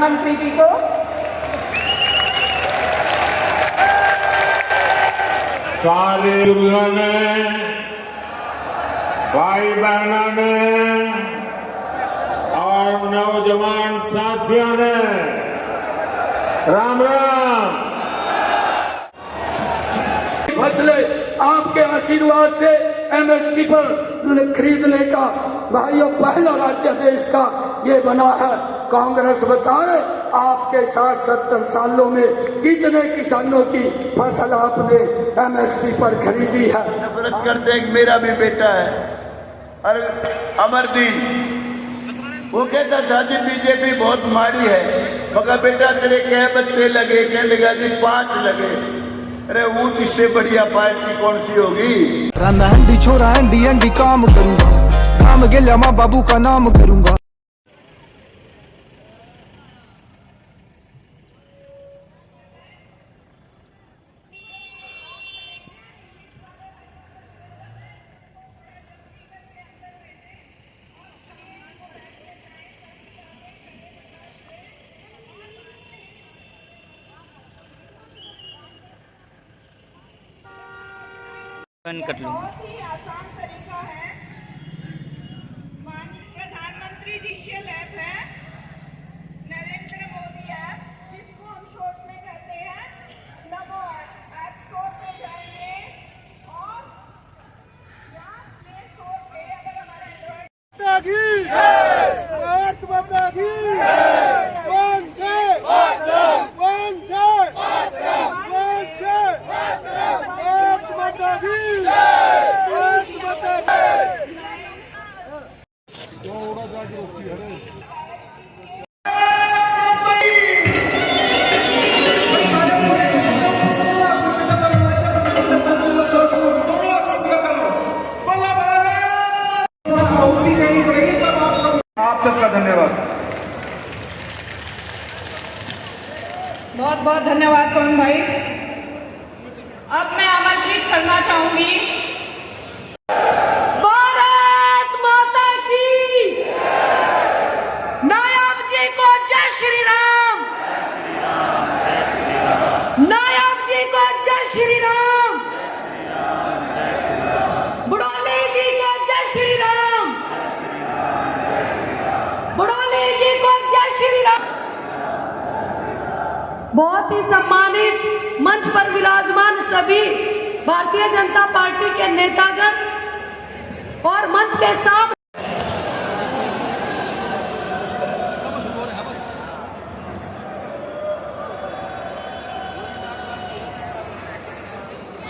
प्रधानमंत्री जी को। सारे बुजुर्गों ने, भाई बहनों ने और नौजवान साथियों ने राम राम। फसलें आपके आशीर्वाद से एमएसपी पर खरीदने का भाइयों पहला राज्य देश का ये बना है। कांग्रेस बताए आपके 60-70 सालों में कितने किसानों की फसल आपने एमएसपी पर खरीदी है। नफरत करते एक मेरा भी बेटा है और अमरदीन, वो कहता था जी बीजेपी बहुत माड़ी है। मगर बेटा तेरे क्या बच्चे लगे, क्या लगा जी 5 लगे। अरे वो इससे बढ़िया पार्टी कौन सी होगी। मैं छोरा एंडी काम करूंगा, काम गेला माँ बाबू का नाम करूंगा। बहुत ही आसान तरीका है। माननीय प्रधानमंत्री डिजिटल ऐप है, नरेंद्र मोदी ऐप, जिसको हम शॉर्ट में कहते हैं नमो ऐप स्टोर पे जाएंगे और यहाँ प्ले स्टोर पे अगर हमारा आप सबका धन्यवाद। बहुत बहुत धन्यवाद पवन भाई। अब मैं आमंत्रित करना चाहूंगी भारत माता की नायब जी को। जय श्री राम। नायब जी को जय श्री राम। बुडोली जी को जय श्री राम। बुडोली जी को जय श्री राम। बहुत ही सम्मानित मंच पर विराजमान सभी भारतीय जनता पार्टी के नेतागण और मंच के सामने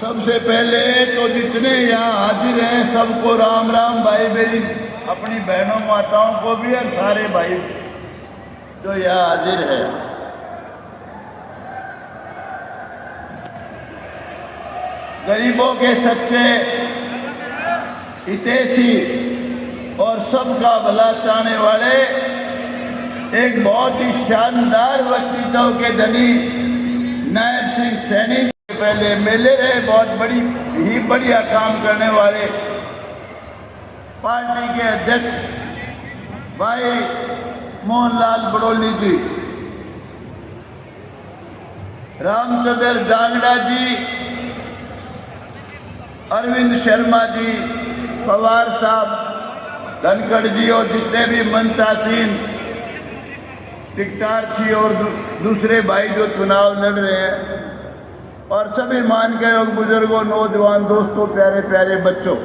सबसे पहले तो जितने यहाँ हाजिर हैं सबको राम राम। भाई मेरी अपनी बहनों माताओं को भी और सारे भाई जो यहाँ हाजिर है। गरीबों के सच्चे हितैषी और सबका भला चाहने वाले एक बहुत ही शानदार व्यक्तित्व के धनी नायब सिंह सैनी पहले एमएलए रहे, बहुत बढ़िया काम करने वाले पार्टी के अध्यक्ष भाई मोहनलाल बुडोली जी, रामचंद्र जांगड़ा जी, अरविंद शर्मा जी, पवार साहब, धनखड़ जी और जितने भी मंचासीन टिकटार्थी और दूसरे भाई जो चुनाव लड़ रहे हैं और सभी मान के योग बुजुर्गों, नौजवान दोस्तों, प्यारे प्यारे बच्चों,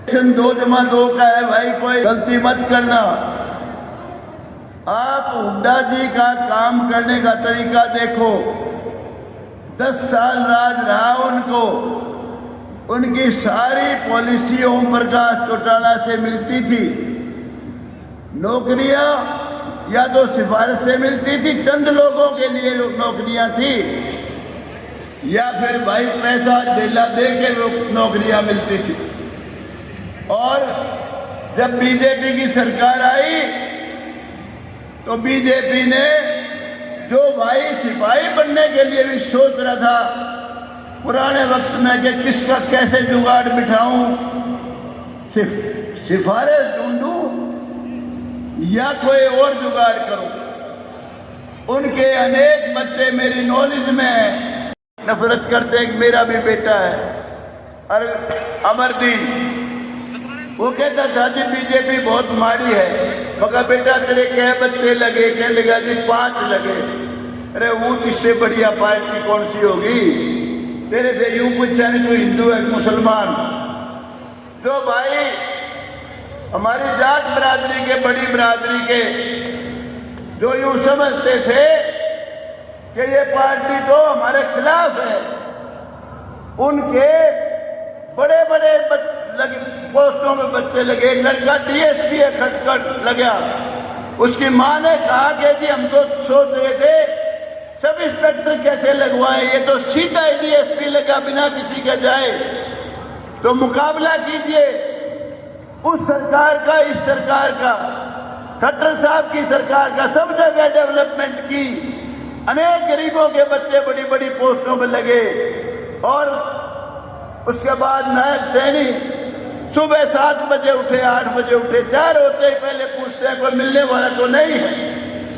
2+2 का है भाई, कोई गलती मत करना। आप हुड्डा जी का काम करने का तरीका देखो। 10 साल राज रहा उनको, उनकी सारी पॉलिसी ओम प्रकाश चौटाला से मिलती थी। नौकरियां या तो सिफारिश से मिलती थी, चंद लोगों के लिए नौकरियां थी, या फिर भाई पैसा ढीला दे के वो नौकरियां मिलती थी। और जब बीजेपी की सरकार आई तो बीजेपी ने जो भाई सिपाही बनने के लिए भी सोच रहा था पुराने वक्त में कि किसका कैसे जुगाड़ बिठाऊं, सिफारिश ढूंढूं, या कोई और जुगाड़ करो। उनके अनेक बच्चे मेरी नॉलेज में हैं, नफरत करते हैं। मेरा भी बेटा है और अमरदीन, वो कहता था जी बीजेपी बहुत माड़ी है। मगर बेटा तेरे क्या बच्चे लगे? क्या लगा जी? 5 लगे। अरे वो इससे बढ़िया पार्टी कौन सी होगी? तेरे से यूं पूछा नहीं तू हिंदू है मुसलमान? तो भाई हमारी जाट बिरादरी के, बड़ी बिरादरी के जो यूं समझते थे कि ये पार्टी तो हमारे खिलाफ है, उनके बड़े बड़े पोस्टों में बच्चे लगे। एक लड़का डीएसपी है, खटखट लगा। उसकी माँ ने कहा कि जी हम तो सोच रहे थे सब इंस्पेक्टर कैसे लगवाएं, ये तो सीधा डीएसपी लगा बिना किसी का जाए। तो मुकाबला कीजिए उस सरकार का, इस सरकार का, खट्टर साहब की सरकार का। सब जगह डेवलपमेंट की, अनेक गरीबों के बच्चे बड़ी बड़ी पोस्टों में लगे। और उसके बाद नायब सैनी सुबह 7 बजे उठे, 8 बजे उठे, 4 होते ही पहले पूछते हैं कोई मिलने वाला तो नहीं है।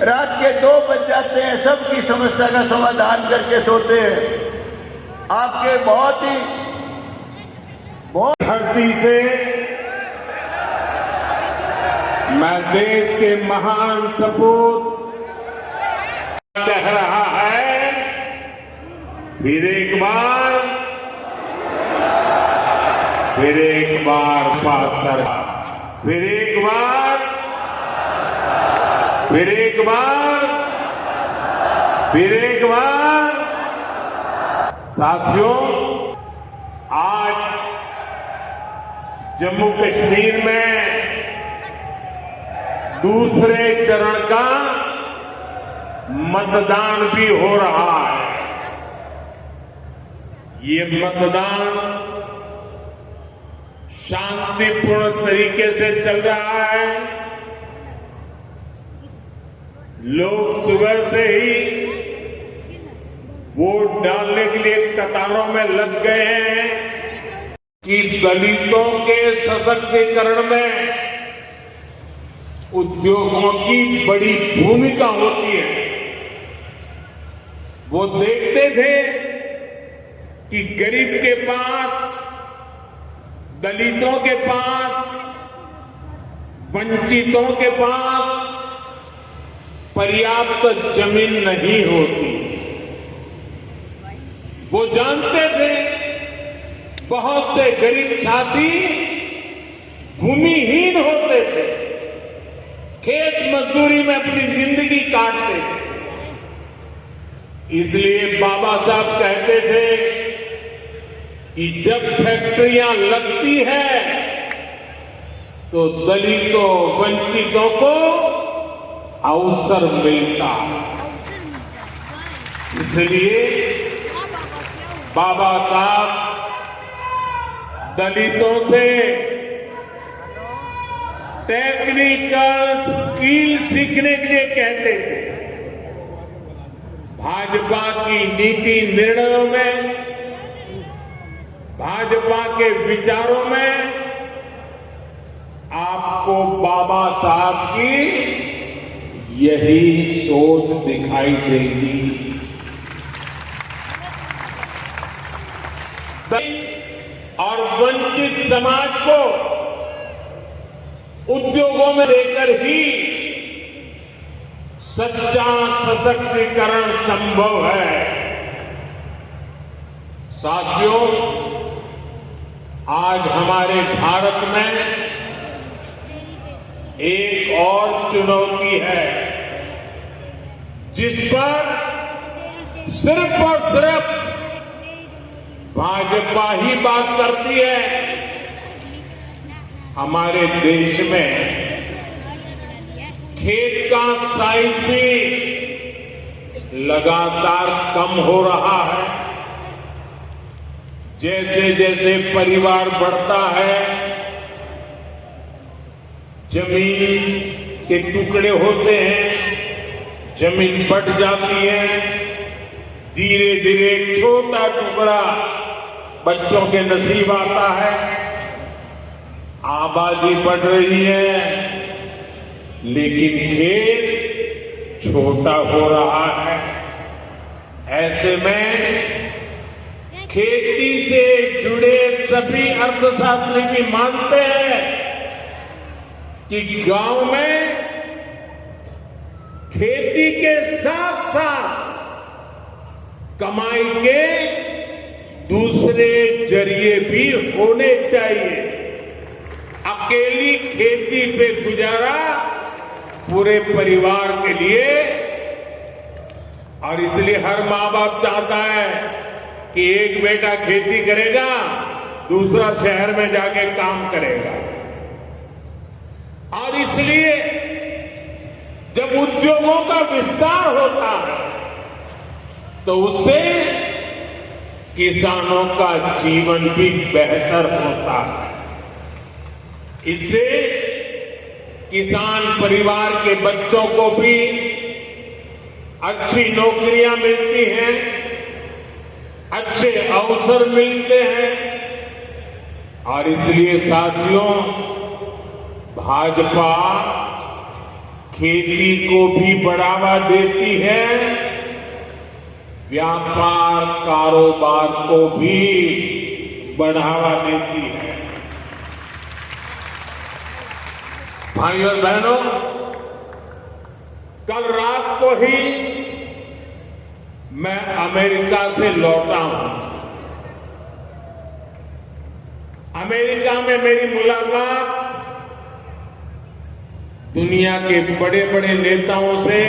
रात के 2 बज जाते हैं, सबकी समस्या का समाधान करके सोते हैं। आपके बहुत धरती से मैं देश के महान सपूत कह रहा है, फिर एक बार पासर, फिर एक बार। साथियों, आज जम्मू कश्मीर में दूसरे चरण का मतदान भी हो रहा है। ये मतदान शांतिपूर्ण तरीके से चल रहा है। लोग सुबह से ही वोट डालने के लिए कतारों में लग गए हैं कि दलितों के सशक्तिकरण में उद्योगों की बड़ी भूमिका होती है। वो देखते थे कि गरीब के पास, दलितों के पास, वंचितों के पास पर्याप्त जमीन नहीं होती। वो जानते थे बहुत से गरीब साथी भूमिहीन होते थे, खेत मजदूरी में अपनी जिंदगी काटते थे। इसलिए बाबा साहब कहते थे कि जब फैक्ट्रियां लगती है तो दलितों, वंचितों को अवसर मिलता। इसलिए बाबा साहब दलितों से टेक्निकल स्किल सीखने के लिए कहते थे। भाजपा की नीति निर्णयों में, भाजपा के विचारों में आपको बाबा साहब की यही सोच दिखाई देगी। और वंचित समाज को उद्योगों में लेकर ही सच्चा सशक्तिकरण संभव है। साथियों, आज हमारे भारत में एक और चुनौती है जिस पर सिर्फ और सिर्फ भाजपा ही बात करती है। हमारे देश में खेत का साइज भी लगातार कम हो रहा है। जैसे जैसे परिवार बढ़ता है, जमीन के टुकड़े होते हैं, जमीन बढ़ जाती है। धीरे धीरे एक छोटा टुकड़ा बच्चों के नसीब आता है। आबादी बढ़ रही है, लेकिन खेत छोटा हो रहा है। ऐसे में खेती से जुड़े सभी अर्थशास्त्री भी मानते हैं कि गांव में खेती के साथ साथ कमाई के दूसरे जरिए भी होने चाहिए। अकेली खेती पे गुजारा पूरे परिवार के लिए, और इसलिए हर माँ बाप चाहता है कि एक बेटा खेती करेगा, दूसरा शहर में जाके काम करेगा। और इसलिए जब उद्योगों का विस्तार होता है तो उससे किसानों का जीवन भी बेहतर होता है। इससे किसान परिवार के बच्चों को भी अच्छी नौकरियां मिलती हैं, अच्छे अवसर मिलते हैं। और इसलिए साथियों, भाजपा खेती को भी बढ़ावा देती है, व्यापार कारोबार को भी बढ़ावा देती है। भाइयों और बहनों, कल रात को ही मैं अमेरिका से लौटा हूं। अमेरिका में मेरी मुलाकात दुनिया के बड़े बड़े नेताओं से,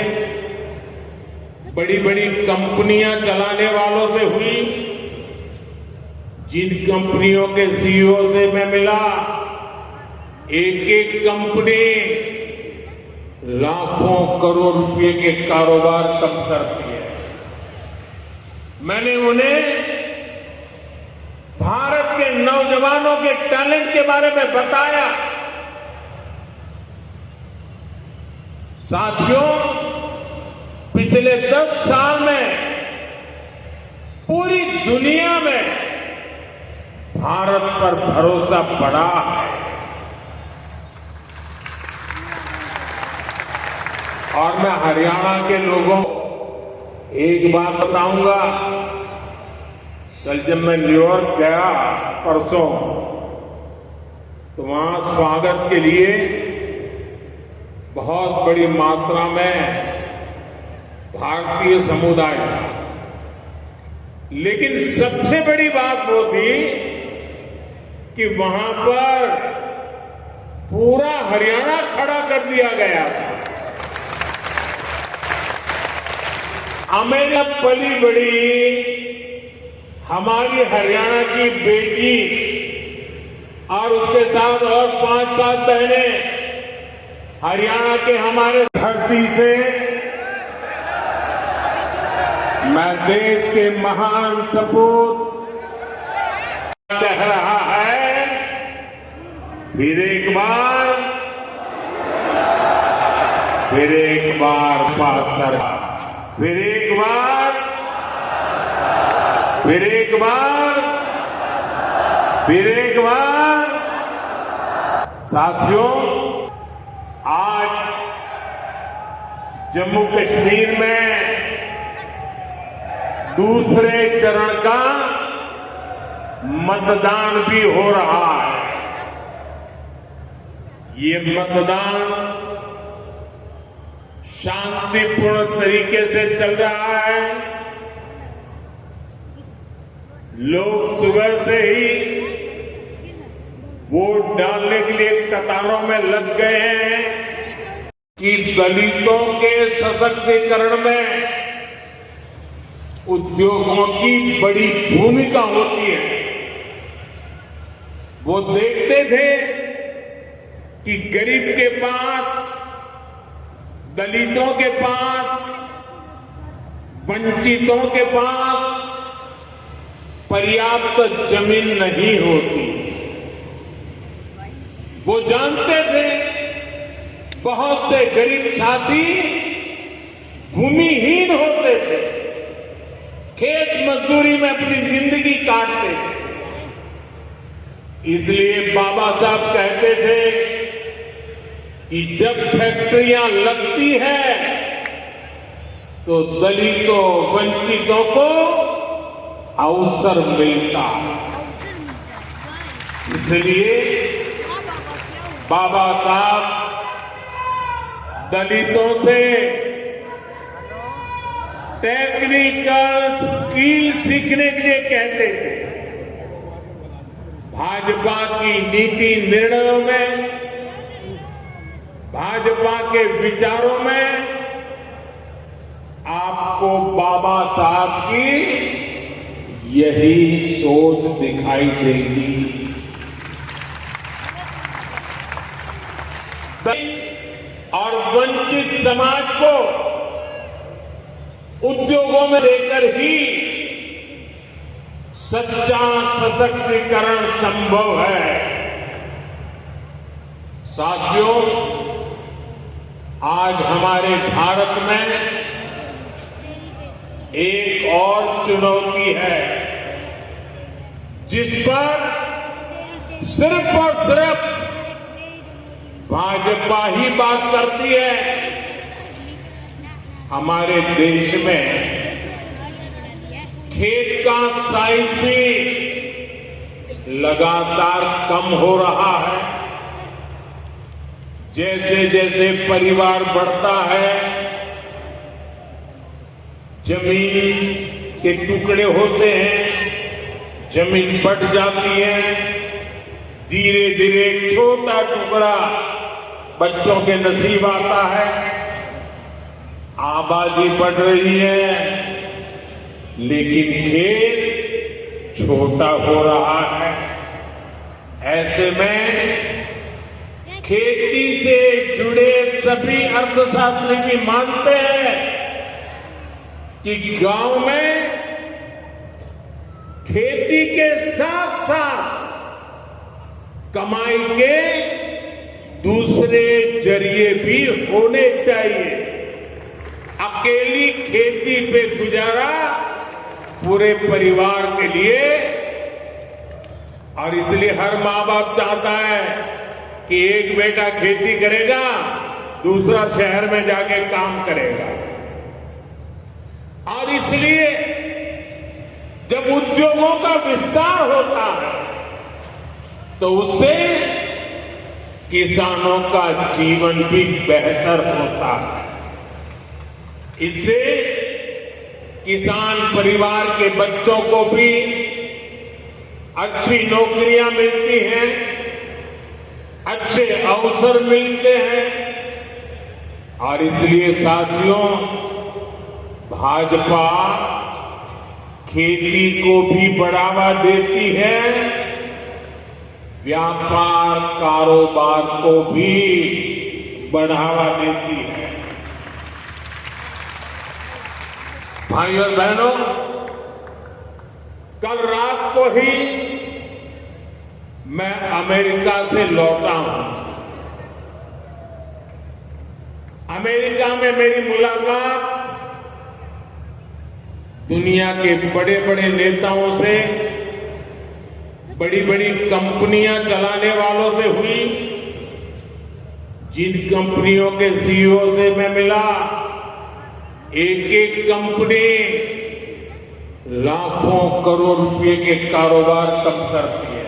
बड़ी बड़ी कंपनियां चलाने वालों से हुई। जिन कंपनियों के सीईओ से मैं मिला, एक एक कंपनी लाखों करोड़ रुपए के कारोबार कम करती है। मैंने उन्हें भारत के नौजवानों के टैलेंट के बारे में बताया। साथियों, पिछले 10 साल में पूरी दुनिया में भारत पर भरोसा बढ़ा है। और मैं हरियाणा के लोगों को एक बात बताऊंगा। कल जब मैं न्यूयॉर्क गया परसों, तो वहां स्वागत के लिए बहुत बड़ी मात्रा में भारतीय समुदाय था। लेकिन सबसे बड़ी बात वो थी कि वहां पर पूरा हरियाणा खड़ा कर दिया गया था। अमेरिका पली बड़ी हमारी हरियाणा की बेटी और उसके साथ और 5-7 बहनें हरियाणा के हमारे धरती से मैं देश के महान सपूत कह रहा है, फिर एक बार पासर, फिर एक बार साथियों, आज जम्मू कश्मीर में दूसरे चरण का मतदान भी हो रहा है। ये मतदान शांतिपूर्ण तरीके से चल रहा है। लोग सुबह से ही वोट डालने के लिए कतारों में लग गए हैं कि दलितों के सशक्तिकरण में उद्योगों की बड़ी भूमिका होती है। वो देखते थे कि गरीब के पास, दलितों के पास, वंचितों के पास पर्याप्त जमीन नहीं होती। वो जानते थे बहुत से गरीब साथी भूमिहीन होते थे, खेत मजदूरी में अपनी जिंदगी काटते थे। इसलिए बाबा साहब कहते थे कि जब फैक्ट्रियां लगती है तो दलितों वंचितों को अवसर मिलता है। इसलिए बाबा साहब दलितों से टेक्निकल स्किल सीखने के लिए कहते थे। भाजपा की नीति निर्णयों में, भाजपा के विचारों में आपको बाबा साहब की यही सोच दिखाई देगी। और वंचित समाज को उद्योगों में लेकर ही सच्चा सशक्तिकरण संभव है। साथियों, आज हमारे भारत में एक और चुनौती है जिस पर सिर्फ और सिर्फ भाजपा ही बात करती है। हमारे देश में खेत का साइज भी लगातार कम हो रहा है। जैसे जैसे परिवार बढ़ता है, जमीन के टुकड़े होते हैं, जमीन बढ़ जाती है। धीरे धीरे एक छोटा टुकड़ा बच्चों के नसीब आता है। आबादी बढ़ रही है, लेकिन खेत छोटा हो रहा है। ऐसे में खेती से जुड़े सभी अर्थशास्त्री भी मानते हैं कि गांव में खेती के साथ साथ कमाई के दूसरे जरिए भी होने चाहिए। अकेली खेती पे गुजारा पूरे परिवार के लिए, और इसलिए हर माँ बाप चाहता है कि एक बेटा खेती करेगा, दूसरा शहर में जाके काम करेगा। और इसलिए जब उद्योगों का विस्तार होता है तो उससे किसानों का जीवन भी बेहतर होता है। इससे किसान परिवार के बच्चों को भी अच्छी नौकरियां मिलती हैं, अच्छे अवसर मिलते हैं। और इसलिए साथियों, भाजपा खेती को भी बढ़ावा देती है, व्यापार कारोबार को भी बढ़ावा देती है। भाइयों और बहनों, कल रात को ही मैं अमेरिका से लौटा हूं। अमेरिका में मेरी मुलाकात दुनिया के बड़े बड़े नेताओं से, बड़ी बड़ी कंपनियां चलाने वालों से हुई। जिन कंपनियों के सीईओ से मैं मिला, एक एक कंपनी लाखों करोड़ रुपए के कारोबार कम करती है।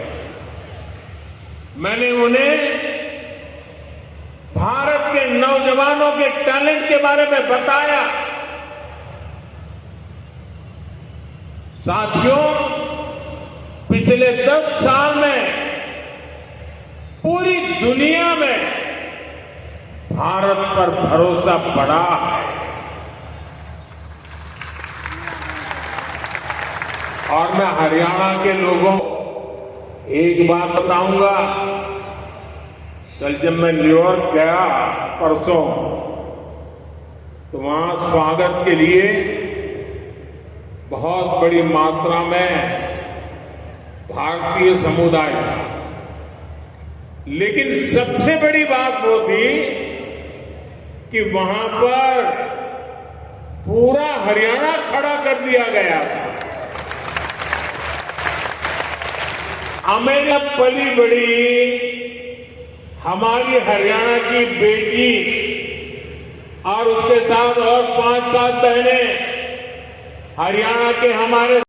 मैंने उन्हें भारत के नौजवानों के टैलेंट के बारे में बताया। साथियों, पिछले 10 साल में पूरी दुनिया में भारत पर भरोसा बढ़ा है। और मैं हरियाणा के लोगों को एक बात बताऊंगा। कल जब मैं न्यूयॉर्क गया परसों, तो वहां स्वागत के लिए बहुत बड़ी मात्रा में भारतीय समुदाय था। लेकिन सबसे बड़ी बात वो थी कि वहां पर पूरा हरियाणा खड़ा कर दिया गया था। अमेरिका पली बड़ी हमारी हरियाणा की बेटी और उसके साथ और 5-7 बहनें हरियाणा के हमारे